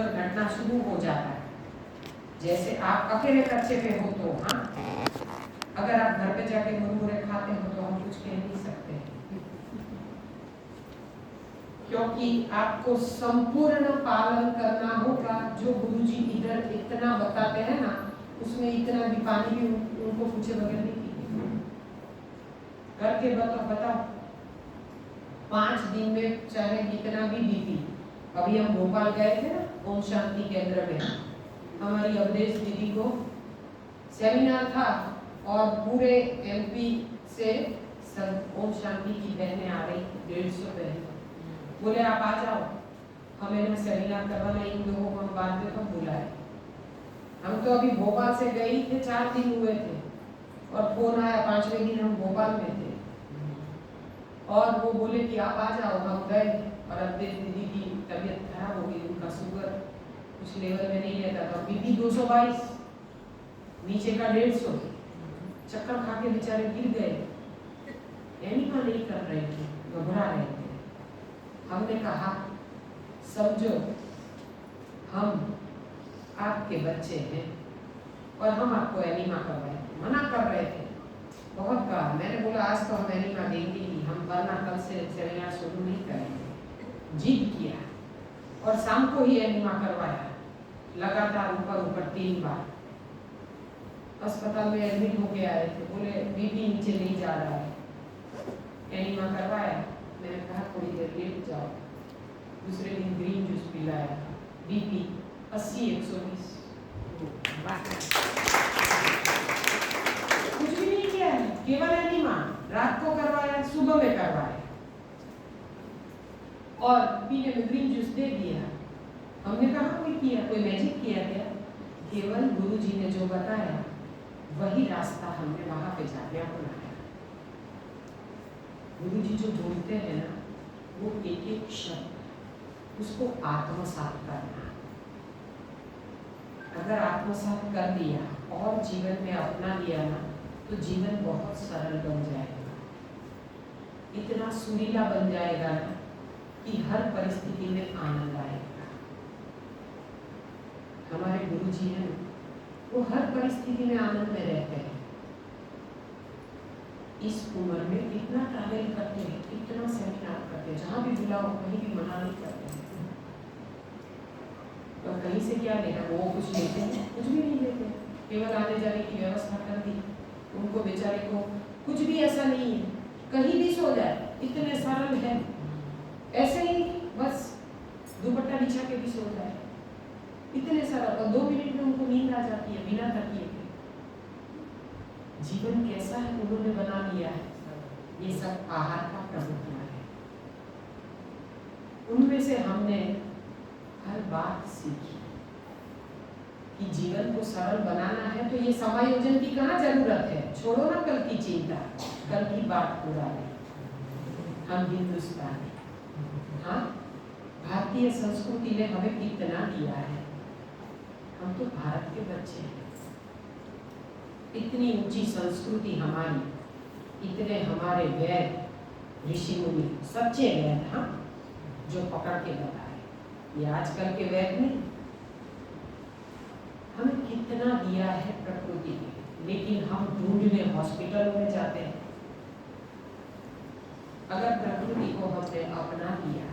Sugar घटना शुरू हो जाता है। जैसे आप अकेले कच्चे पे हो तो हाँ, अगर आप घर पे जाके मुरमुरे खाते हो तो हम कुछ कह नहीं सकते, क्योंकि आपको संपूर्ण पालन करना होगा। जो गुरुजी इधर इतना बताते हैं ना, उसमें इतना भी पानी भी उनको पूछे बगैर नहीं पीते। करके बताओ 5 दिन में चाहे कितना भी बीपी। अभी हम भोपाल गए थे ना, ओम शांति केंद्र में, हमारी अवधेश दीदी को सेमिनार था और पूरे एमपी से सब ओम शांति की बहनें आ रही, 150 बहनें। बोले आप आ जाओ, हमें ना सेमिनार करवाना, इन लोगों को हम बाद में कब बुलाए। हम तो अभी भोपाल से गए थे, 4 दिन हुए थे और फोन आया 5वें दिन हम भोपाल में थे और वो बोले कि आप आ जाओ। हम गए और अवधेश दीदी की तबीयत खराब हो गई, उनका शुगर कुछ लेवल में नहीं रहता था, बीपी 222, नीचे का 150, चक्कर खा के बेचारे गिर गए। एनिमा नहीं कर रहे थे, घबरा रहे थे। हमने कहा समझो हम आपके बच्चे हैं और हम आपको एनिमा करवाए, मना कर रहे थे बहुत बार। मैंने बोला आज तो हम एनिमा देंगे ही, हम वरना कल से सेमिनार शुरू नहीं करेंगे। जिद किया और शाम को ही एनिमा करवाया, लगातार ऊपर 3 बार। अस्पताल में एडमिट होके आए थे, बोले बीपी नीचे नहीं जा रहा है। एनिमा करवाया, मैंने कहा थोड़ी देर लेट जाओ। दूसरे दिन ग्रीन जूस पिलाया, बीपी 80-120। कुछ भी नहीं किया है, केवल एनिमा। रात को करवाया, सुबह में करवाया और पीने में ग्रीन जूस दे दिया। हमने कहा कोई किया, कोई मैजिक किया क्या? केवल गुरुजी ने जो बताया वही रास्ता हमने वहां पे जाके अपनाया। गुरुजी जो बोलते हैं ना, वो एक शब्द, उसको आत्मसात करना। अगर आत्मसात कर दिया और जीवन में अपना लिया ना, तो जीवन बहुत सरल बन जाएगा, इतना सुरीला बन जाएगा ना कि हर परिस्थिति में आनंद आएगा। हमारे गुरुजी हैं, वो हर परिस्थिति में आनंद में रहते हैं। इस उम्र में कितना ट्रैवल करते हैं, कितना सेमिनार करते हैं, जहाँ भी बुलाओ कहीं भी मना नहीं करते हैं। और कहीं से क्या लेना, वो कुछ लेते हैं? कुछ भी नहीं लेते, केवल आने जाने की व्यवस्था कर दी। उनको बेचारे को कुछ भी ऐसा नहीं है, कहीं भी सो जाए, इतने सरल है। ऐसे ही बस दुपट्टा बिछा के भी सो जाए, इतने सरल, और 2 मिनट में उनको नींद आ जाती है बिना तकिए के। जीवन कैसा है उन्होंने बना लिया है, ये सब आहार का प्रभुत्व है। उनमें से हमने हर बात सीखी कि जीवन को सरल बनाना है तो ये समायोजन की कहाँ जरूरत है। छोड़ो ना कल की चिंता, कल की बात पुरानी। हम हिंदुस्तानी, हाँ, भारतीय संस्कृति ने हमें कितना दिया है। हम तो भारत के बच्चे हैं। इतनी ऊंची संस्कृति हमारी, इतने हमारे वैद ऋषि मुनि, सच्चे वैद, हाँ, जो पकड़ के बताए, ये आजकल के वैद नहीं। हमें कितना दिया है प्रकृति ने, लेकिन हम ढूंढने हॉस्पिटलों में जाते हैं। अगर प्रकृति को हमने अपना लिया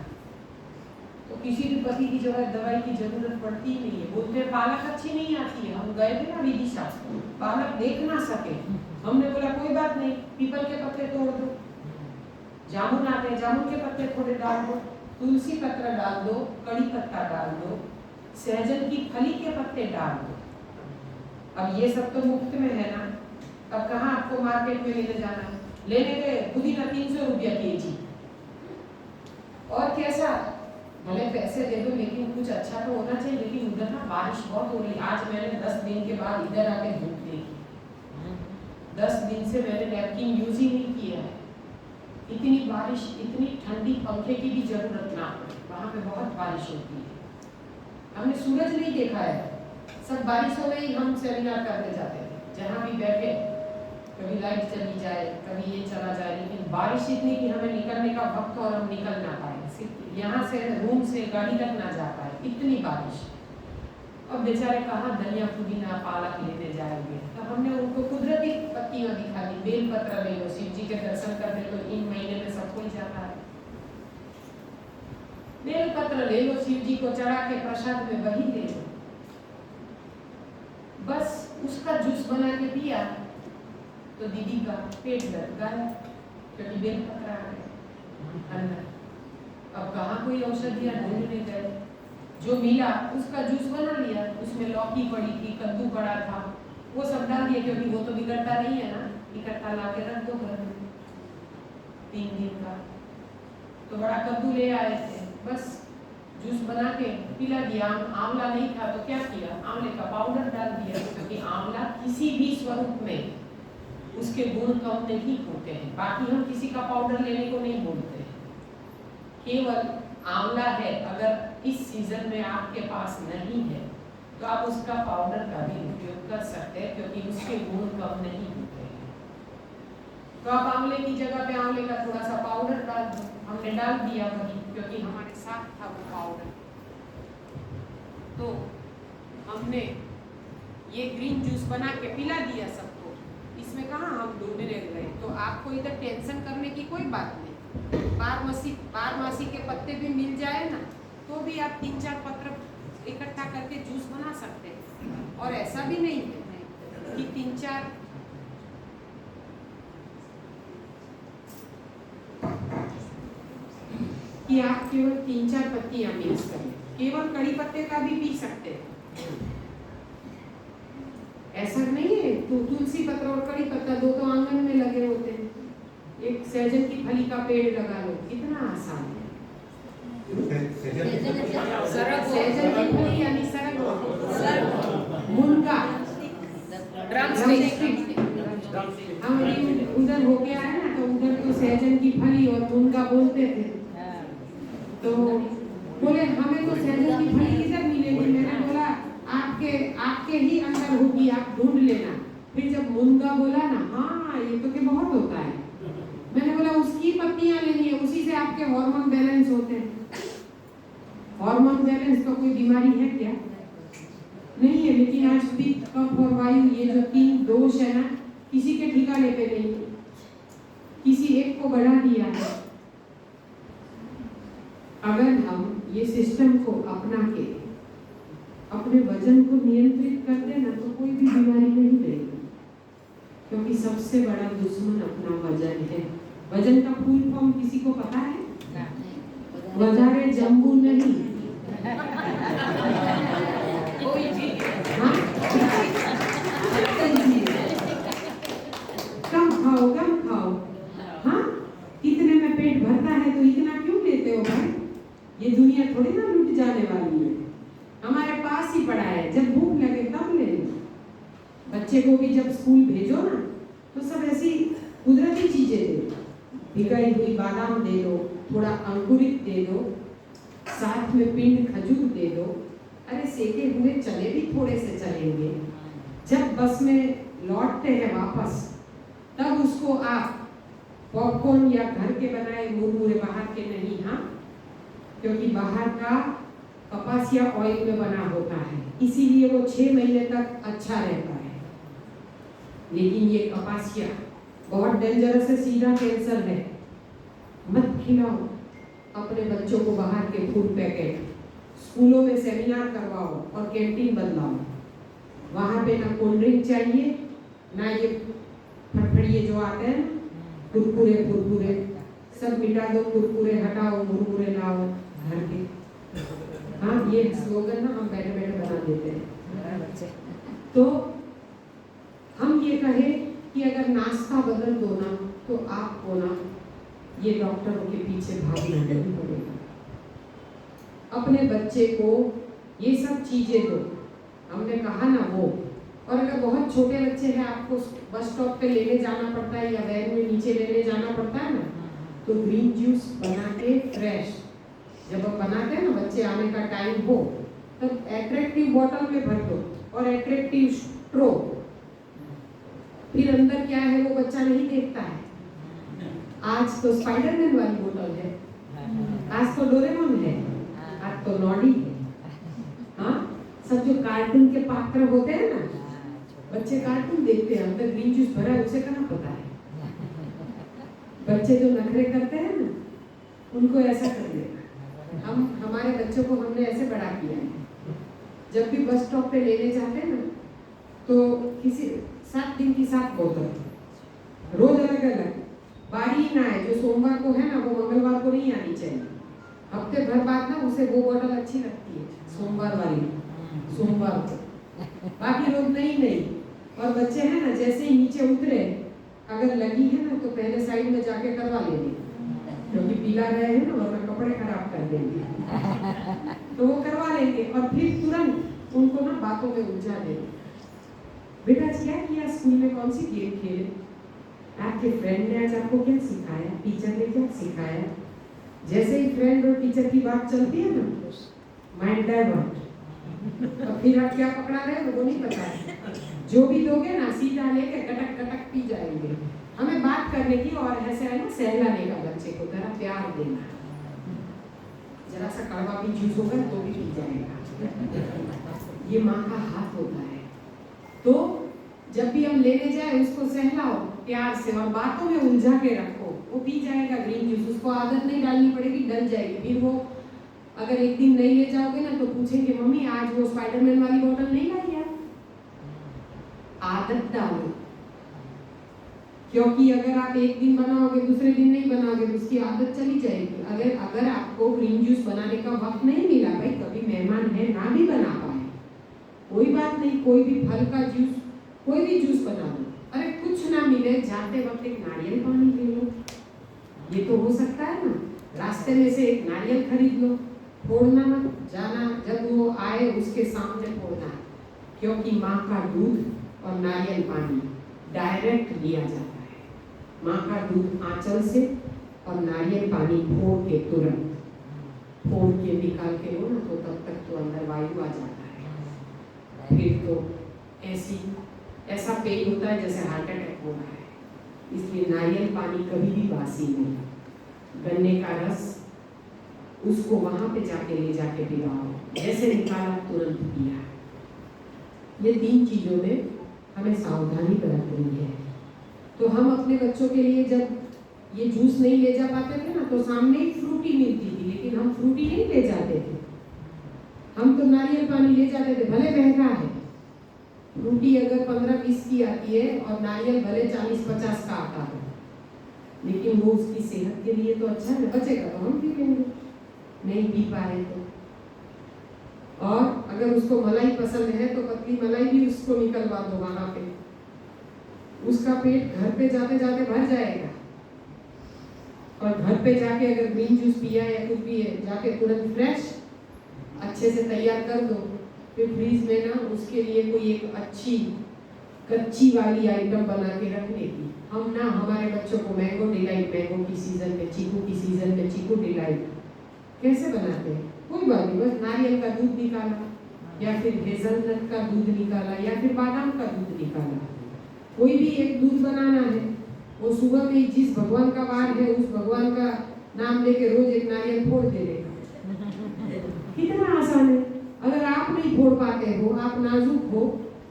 तो किसी भी पति की दवाई की जरूरत पड़ती ही नहीं है। बोलते हैं पालक अच्छी नहीं आती है। हम गए थे ना विदिशा, पालक देख ना सके, हमने बोला कोई बात नहीं, पीपल के पत्ते तोड़ दो। जामुन आते हैं, जामुन के पत्ते थोड़े डाल दो, तुलसी पत्र डाल दो, कड़ी पत्ता डाल दो, सहजन की फली के पत्ते डाल दो। अब ये सब तो मुफ्त में है ना, अब कहाँ आपको मार्केट में लेने जाना है। लेने गए पुदीना 300 रुपया केजी, और कैसा, भले पैसे दे दो लेकिन कुछ अच्छा तो होना चाहिए। लेकिन उधर ना बारिश बहुत हो रही। आज मैंने 10 दिन के बाद इधर आके धूप देखी। 10 दिन से मैंने नैपकिन यूज ही नहीं किया है। इतनी बारिश, इतनी ठंडी, पंखे की भी जरूरत ना पड़े, वहाँ पे बहुत बारिश होती है। हमने सूरज नहीं देखा है, सब बारिशों में ही हम सेमिनार करने जाते थे। जहाँ भी बैठे, कभी लाइट चली जाए, कभी ये चला जाए, लेकिन बारिश इतनी कि हमें निकलने का वक्त और हम निकल ना पाए। सिर्फ यहाँ से रूम से गाड़ी तक ना जा पाए, इतनी बारिश। अब बेचारे कहाँ धनिया पुदीना पालक लेने जाएंगे, तो हमने उनको कुदरती पत्तियां दिखा दी। बेल पत्र ले लो, शिव जी के दर्शन करने तो इन महीने में सब कोई जाता है। बेल पत्र ले लो, शिव जी को चढ़ा के प्रसाद में वही ले लो, बस उसका जूस बना के पिया तो दीदी का पेट दर्द गया, क्योंकि बेल पत्र आ गए अंदर। अब कहाँ कोई औषधियाँ ढूंढने गए, जो मिला उसका जूस बना लिया। उसमें लौकी पड़ी थी, कद्दू पड़ा था, वो सब डाल दिया, क्योंकि वो तो बिगड़ता नहीं है ना, इकट्ठा ला के रख दो घर में 3 दिन का। तो बड़ा कद्दू ले आए थे, बस जूस बना के पिला दिया। आंवला नहीं था तो क्या किया, आंवले का पाउडर डाल दिया, क्योंकि आंवला किसी भी स्वरूप में उसके गुण कम नहीं होते हैं। बाकी हम किसी का पाउडर लेने को नहीं बोलते हैं, केवल आंवला है अगर इस सीजन में आपके पास नहीं है तो आप उसका पाउडर का भी उपयोग कर सकते हैं, क्योंकि उसके गुण कम नहीं होते हैं। तो आप आंवले की जगह पे आंवले का थोड़ा सा पाउडर डाल दो। हमने डाल दिया वही, क्योंकि हमारे साथ था वो पाउडर। तो हमने ये ग्रीन जूस बना के पिला दिया सबको। इसमें कहाँ हम ढूंढने गए, तो आपको इधर टेंशन करने की कोई बात नहीं। बारमासी के पत्ते भी मिल जाए ना, तो भी आप 3-4 पत्र इकट्ठा करके जूस बना सकते हैं। और ऐसा भी नहीं है कि 3-4 कि आप केवल 3-4 पत्तियां मिक्स करें, केवल कड़ी पत्ते का भी पी सकते हैं। ऐसा नहीं है तो तुलसी पत्र और कड़ी पत्ता दो तो आंगन में लगे होते हैं। एक सहजन की फली का पेड़ लगा लो, कितना आसान है। सहजन की फली यानी सरग, मुनगा, हम उधर होके आए ना, तो उधर तो सहजन की फली और मुनगा बोलते थे। तो बोले हमें तो सहजन की फली किधर मिलेगी। मैंने बोला आपके ही अंदर होगी, आप ढूंढ लेना। फिर जब मुनगा बोला ना, हाँ ये तो के बहुत होता है, मैंने बोला उसकी पत्तियां लेनी है, उसी से आपके हार्मोन बैलेंस होते हैं। हार्मोन बैलेंस तो कोई बीमारी है क्या? नहीं है, लेकिन आज भी कफ और वायु ये जो 3 दोष है ना, किसी के ठिकाने पे नहीं, किसी एक को बढ़ा दिया है। अगर हम ये सिस्टम को अपना के अपने वजन को नियंत्रित कर देना तो कोई भी बीमारी नहीं रहेगी, क्योंकि सबसे बड़ा दुश्मन अपना वजन है। वजन का फुल फॉर्म किसी को पता है? वजारे जम्बू नहीं। कम खाओ, कम खाओ। हाँ, इतने में पेट भरता है तो इतना क्यों लेते हो भाई? ये दुनिया थोड़ी ना लूट जाने वाली है, हमारे पास ही पड़ा है। जब भूख लगे तब ले लो। बच्चे को भी जब स्कूल भेजो ना, तो सब ऐसी कुदरती चीजें दे दो, भिगाई हुई बादाम दे दो, थोड़ा अंकुरित दे दो, साथ में पिंड खजूर दे दो। अरे सेके हुए चने भी थोड़े से चलेंगे। जब बस में लौटते हैं वापस, तब उसको आप पॉपकॉर्न या घर के बनाए मुरमुरे, बाहर के नहीं, हाँ, क्योंकि बाहर का कपासिया ऑयल में बना होता है, इसीलिए वो 6 महीने तक अच्छा रहता है। लेकिन ये कपासिया बहुत डेंजरस है, सीधा कैंसर है। मत खिलाओ अपने बच्चों को बाहर के फूड पैकेट। स्कूलों में सेमिनार करवाओ और कैंटीन बदलाओ। वहाँ पे ना कोल्ड ड्रिंक चाहिए, ना ये फटफड़िए जो आते हैं कुरकुरे, सब मिटा दो, कुरकुरे हटाओ, मुरमुरे लाओ घर के। हाँ, ये स्लोगन ना हम बैठे बैठे बना देते हैं। तो हम ये कहे कि अगर नाश्ता बदल दो ना, तो आपको ना ये डॉक्टरों के पीछे भागना नहीं पड़ेगा। अपने बच्चे को ये सब चीजें दो, हमने कहा ना वो। और अगर बहुत छोटे बच्चे हैं, आपको बस स्टॉप पे लेने जाना पड़ता है या वैन में नीचे लेने जाना पड़ता है ना, तो ग्रीन जूस बना के फ्रेश जब हम बनाते हैं ना, बच्चे आने का टाइम हो, तब एट्रैक्टिव बॉटल में भर दो और एट्रैक्टिव स्ट्रो। फिर अंदर क्या है वो बच्चा नहीं देखता है। आज तो स्पाइडरमैन वाली बोतल है, आज तो डोरेमोन है, आज तो नॉडी है। हाँ, सब जो कार्टून के पात्र होते हैं ना, बच्चे कार्टून देखते हैं, अंदर ग्रीन जूस भरा है, उसे कहाँ पता है। बच्चे जो नखरे करते हैं ना, उनको ऐसा कर देना। हम हमारे बच्चों को हमने ऐसे बड़ा किया है, जब भी बस स्टॉप पे लेने जाते हैं ना, तो किसी 7 दिन की 7 बोतल, रोज अलग अलग, बारी ही ना है। जो सोमवार को है ना, वो मंगलवार को नहीं आनी चाहिए। हफ्ते भर बाद ना उसे वो बोतल अच्छी लगती है, सोमवार वाली, सोमवार को, बाकी रोज नहीं। और बच्चे हैं ना, जैसे ही नीचे उतरे, अगर लगी है ना तो पहले साइड में जाके करवा लेंगे, क्योंकि पीला रहे हैं ना, वरना कपड़े खराब कर देंगे। तो वो करवा लेंगे और फिर तुरंत उनको ना बातों में उलझा देंगे। बेटा क्या किया स्कूल में, कौन सी गेम खेले, आपके फ्रेंड ने आज आपको क्या सिखाया, टीचर ने क्या सिखाया। जैसे ही फ्रेंड और टीचर की बात चलती है ना, माइंड डाइवर्ट, और फिर आप क्या पकड़ा रहे हो वो नहीं पता है। जो भी दोगे ना, सीधा लेके कटक कटक पी जाएंगे। हमें बात करने की और ऐसे है ना, सहलाने का, बच्चे को जरा प्यार देना, जरा सा कड़वा भी जूस होगा तो भी पी जाएगा। ये माँ का हाथ होता है। तो जब भी हम लेने जाए, उसको सहलाओ प्यार से और बातों में उलझा के रखो, वो पी जाएगा ग्रीन जूस। उसको आदत नहीं डालनी पड़ेगी, डल जाएगी। फिर वो अगर एक दिन नहीं ले जाओगे ना, तो पूछेंगे मम्मी आज वो स्पाइडरमैन वाली बोतल नहीं लाई है। आदत डालो, क्योंकि अगर आप एक दिन बनाओगे, दूसरे दिन नहीं बनाओगे, तो उसकी आदत चली जाएगी। अगर आपको ग्रीन जूस बनाने का वक्त नहीं मिला, भाई कभी मेहमान है ना भी बना पाए, कोई बात नहीं, कोई भी फल का जूस, कोई भी जूस बना दो। अरे कुछ ना मिले, जाते वक्त एक नारियल पानी ले लो, ये तो हो सकता है ना। रास्ते में से एक नारियल खरीद लो, फोड़ना मत जाना, जब वो आए उसके सामने फोड़ना, क्योंकि माँ का दूध और नारियल पानी डायरेक्ट लिया जाता है। माँ का दूध आंचल से और नारियल पानी फोड़ के, तुरंत फोड़ के निकाल के लो ना, तो तब तक तो अंदर वायु आ जाता है। फिर तो ऐसा पेन होता है जैसे हार्ट अटैक हो रहा है। इसलिए नारियल पानी कभी भी बासी नहीं। गन्ने का रस, उसको वहां पे जाके ले जाके पिलाओ, जैसे निकाला तुरंत पिया। ये 3 चीजों में हमें सावधानी बरतनी है। तो हम अपने बच्चों के लिए जब ये जूस नहीं ले जा पाते थे ना, तो सामने ही फ्रूटी मिलती थी, लेकिन हम फ्रूटी नहीं ले जाते थे, हम तो नारियल पानी ले जाते थे। भले महंगा है, फ्रूटी अगर 15-20 की आती है और नारियल भले 40-50 का आता है, लेकिन वो उसकी सेहत के लिए तो अच्छा है, बचेगा तो हम पी लेंगे, नहीं पी पाए तो। और अगर उसको मलाई पसंद है तो पतली मलाई भी उसको निकलवा दो वहां पे, उसका पेट घर पे जाते जाते भर जाएगा। और घर पे जाके अगर ग्रीन जूस पिया या कुछ भी है, जाके तुरंत फ्रेश अच्छे से तैयार कर दो। फिर फ्रीज में ना उसके लिए कोई एक अच्छी कच्ची वाली आइटम बना के रखने की। हम ना हमारे बच्चों को मैंगो डिलाइट, मैंगो की सीजन में, चीकू की सीजन में चीकू डिलाइट कैसे बनाते हैं, कोई बात नहीं, बस नारियल का दूध निकाला या फिर हेजलनट का दूध निकाला या फिर बादाम का दूध निकाला, कोई भी एक दूध बनाना है। वो सुबह में जिस भगवान का वार है, उस भगवान का नाम लेके रोज एक नारियल फोड़ दे देगा। कितना आसान है। अगर आप नहीं फोड़ पाते हो, आप नाजुक हो,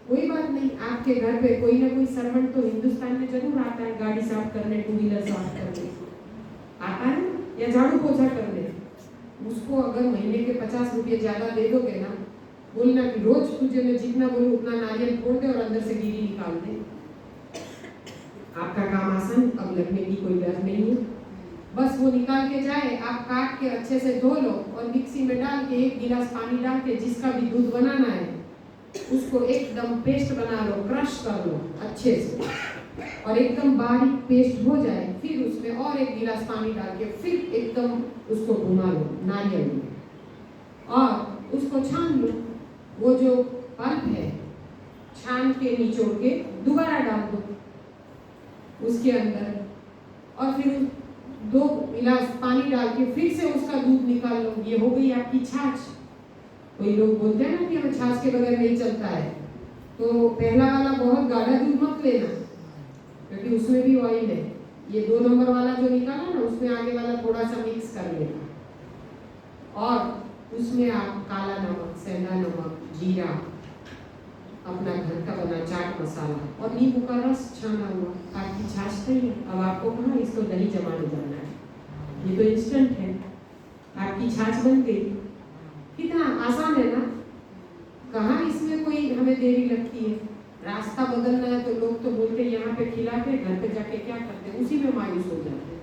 कोई बात नहीं, आपके घर पे कोई ना कोई सर्वेंट तो हिंदुस्तान में जरूर आता है, गाड़ी साफ करने, 2 व्हीलर साफ करने आता है, या झाड़ू पोछा करने। उसको अगर महीने के 50 रुपये ज्यादा दे दोगे ना, बोलना कि रोज तुझे मैं जितना बोलूं उतना नारियल फोड़ दे और अंदर से गिरी निकाल दे। आपका काम आसान, अब लगने की कोई डर नहीं है। बस वो निकाल के जाए, आप काट के अच्छे से धो लो और मिक्सी में डाल के 1 गिलास पानी डाल के जिसका भी दूध बनाना है उसको एकदम पेस्ट बना लो, क्रश कर लो अच्छे से, और एकदम बारीक पेस्ट हो जाए, फिर उसमें और 1 गिलास पानी डाल के फिर एकदम उसको घुमा लो नारियल में, और उसको छान लो। वो जो पल्प है छान के निचोड़ के दोबारा डाल दो उसके अंदर, और फिर 2 गिलास पानी डाल के फिर से उसका दूध निकाल लो। ये हो गई आपकी छाछ। कोई लोग बोलते हैं ना कि हमें छाछ के बगैर नहीं चलता है, तो पहला वाला बहुत गाढ़ा दूध मत लेना, क्योंकि उसमें भी ऑयल है। ये 2 नंबर वाला जो निकाला ना, उसमें आगे वाला थोड़ा सा मिक्स कर लेना, और उसमें आप काला नमक, सेंधा नमक, जीरा, अपना घर का बना चाट मसाला और नींबू का रस छाना हुआ, आपकी छाछ नहीं है। अब आपको कहाँ इसको दही जमाने जाना है, ये तो इंस्टेंट है, आपकी छाछ बन गई। कितना आसान है ना, कहाँ इसमें कोई हमें देरी लगती है। रास्ता बदलना है तो लोग तो बोलते हैं यहाँ पे खिला के घर पे जाके क्या करते हैं, उसी में मायूस हो जाते हैं।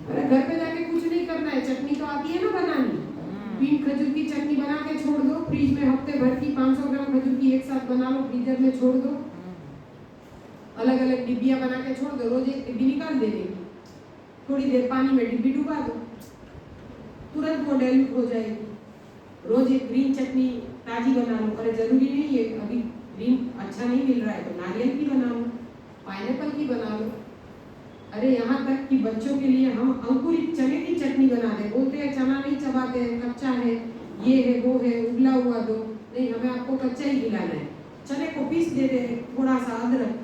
अरे घर पे जाके कुछ नहीं करना है, चटनी तो आती है ना बनानी, बीट खजूर की चटनी बना के छोड़ दो फ्रिज में, हफ्ते भर की 500 ग्राम खजूर की एक साथ बना लो, फ्रीजर में छोड़ दो, अलग अलग डिब्बियां बना के छोड़ दो, रोज एक डिब्बी निकाल देने की, थोड़ी देर पानी में डिब्बी डुबा दो, तुरंत वो डाइल्यूट हो जाएगी। रोज एक ग्रीन चटनी ताजी बना लो, अरे जरूरी नहीं है अभी ग्रीन अच्छा नहीं मिल रहा है तो नारियल की बना लो, पाइनएप्पल की बना लो। अरे यहाँ तक कि बच्चों के लिए हम अंकुरित चने की चटनी बना दे, बोलते हैं चना नहीं चबाते हैं, कच्चा है, ये है वो है, उबला हुआ दो, नहीं हमें आपको कच्चा ही खिलाना है। चने को पीस देते हैं, थोड़ा सा अदरक,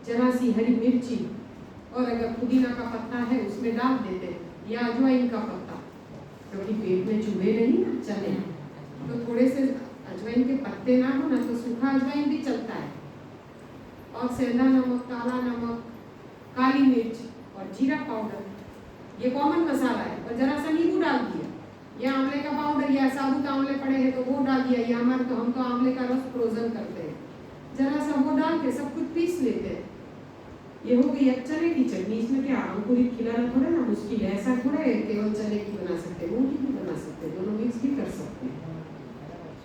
जरा सी हरी मिर्ची और अगर पुदीना का पत्ता है उसमें डाल देते हैं, या अजवाइन का पत्ता, क्योंकि पेट में चुभे नहीं ना चने, तो थोड़े से अजवाइन के पत्ते ना हो ना तो सूखा अजवाइन भी चलता है, और सेंधा नमक, काला नमक, काली मिर्च और जीरा पाउडर, ये कॉमन मसाला है, और जरा सा नींबू डाल दिया, या आंवले का पाउडर या साबुत आंवले पड़े हैं तो वो डाल दिया, या हमारे तो हम तो आंवले का रस फ्रोजन करते हैं, जरा सा वो डाल के सब कुछ पीस लेते हैं। ये हो गई अब चने की चटनी। इसमें क्या अंकुरित खिलाना थोड़ा ना मुश्किल है, ऐसा थोड़ा है केवल चने की बना सकते हैं, मूंग की भी बना सकते हैं, दोनों मिक्स भी कर सकते हैं।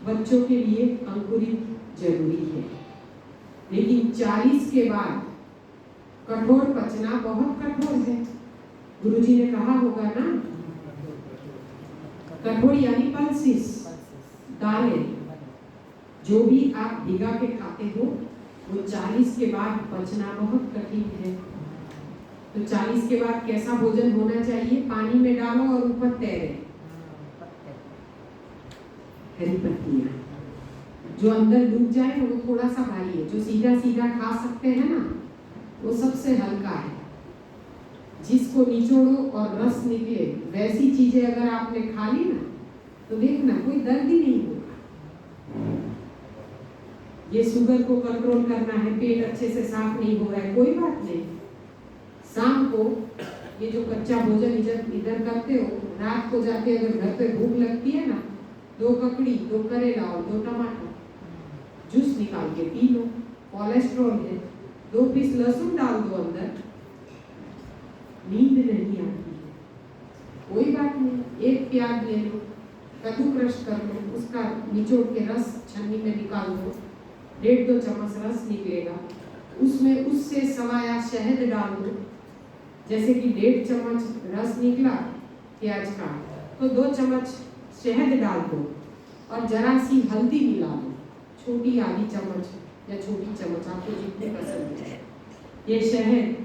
बच्चों के लिए अंकुरित जरूरी है, लेकिन 40 के बाद कठोर पचना बहुत कठोर है। गुरुजी ने कहा होगा ना, कठोर यानी पल्सिस, दालें जो भी आप भिगा के खाते हो वो 40 के बाद पचना बहुत कठिन है। तो 40 के बाद कैसा भोजन होना चाहिए? पानी में डालो और ऊपर तैरे, हरी पत्तियां, जो अंदर डूब जाए वो थोड़ा सा भारी है, जो सीधा सीधा खा सकते हैं ना वो सबसे हल्का है, जिसको निचोड़ो और रस निकले वैसी चीजें अगर आपने खा ली ना तो देखना कोई दर्द ही नहीं होगा। ये शुगर को कंट्रोल करना है, पेट अच्छे से साफ नहीं हो रहा है, कोई बात नहीं, शाम को ये जो कच्चा भोजन इधर करते हो, रात को जाके अगर घर पे भूख लगती है ना, 2 ककड़ी, 2 करेला और 2 टमाटर जूस निकाल के पी लो, कोलेस्ट्रॉल है, 2 पीस लहसुन डाल दो अंदर, नींद नहीं आती है, कोई बात नहीं, 1 प्याज ले लो, कद्दू क्रश कर लो, उसका निचोड़ के रस छन्नी में निकाल दो, 1.5-2 चम्मच रस निकलेगा, उसमें उससे सवाया शहद डाल दो, जैसे कि 1.5 चम्मच रस निकला प्याज का तो 2 चम्मच शहद डाल दो और जरा सी हल्दी मिला दो, छोटी आधी चम्मच या छोटी चम्मच आपको जितनी पसंद है। ये शहद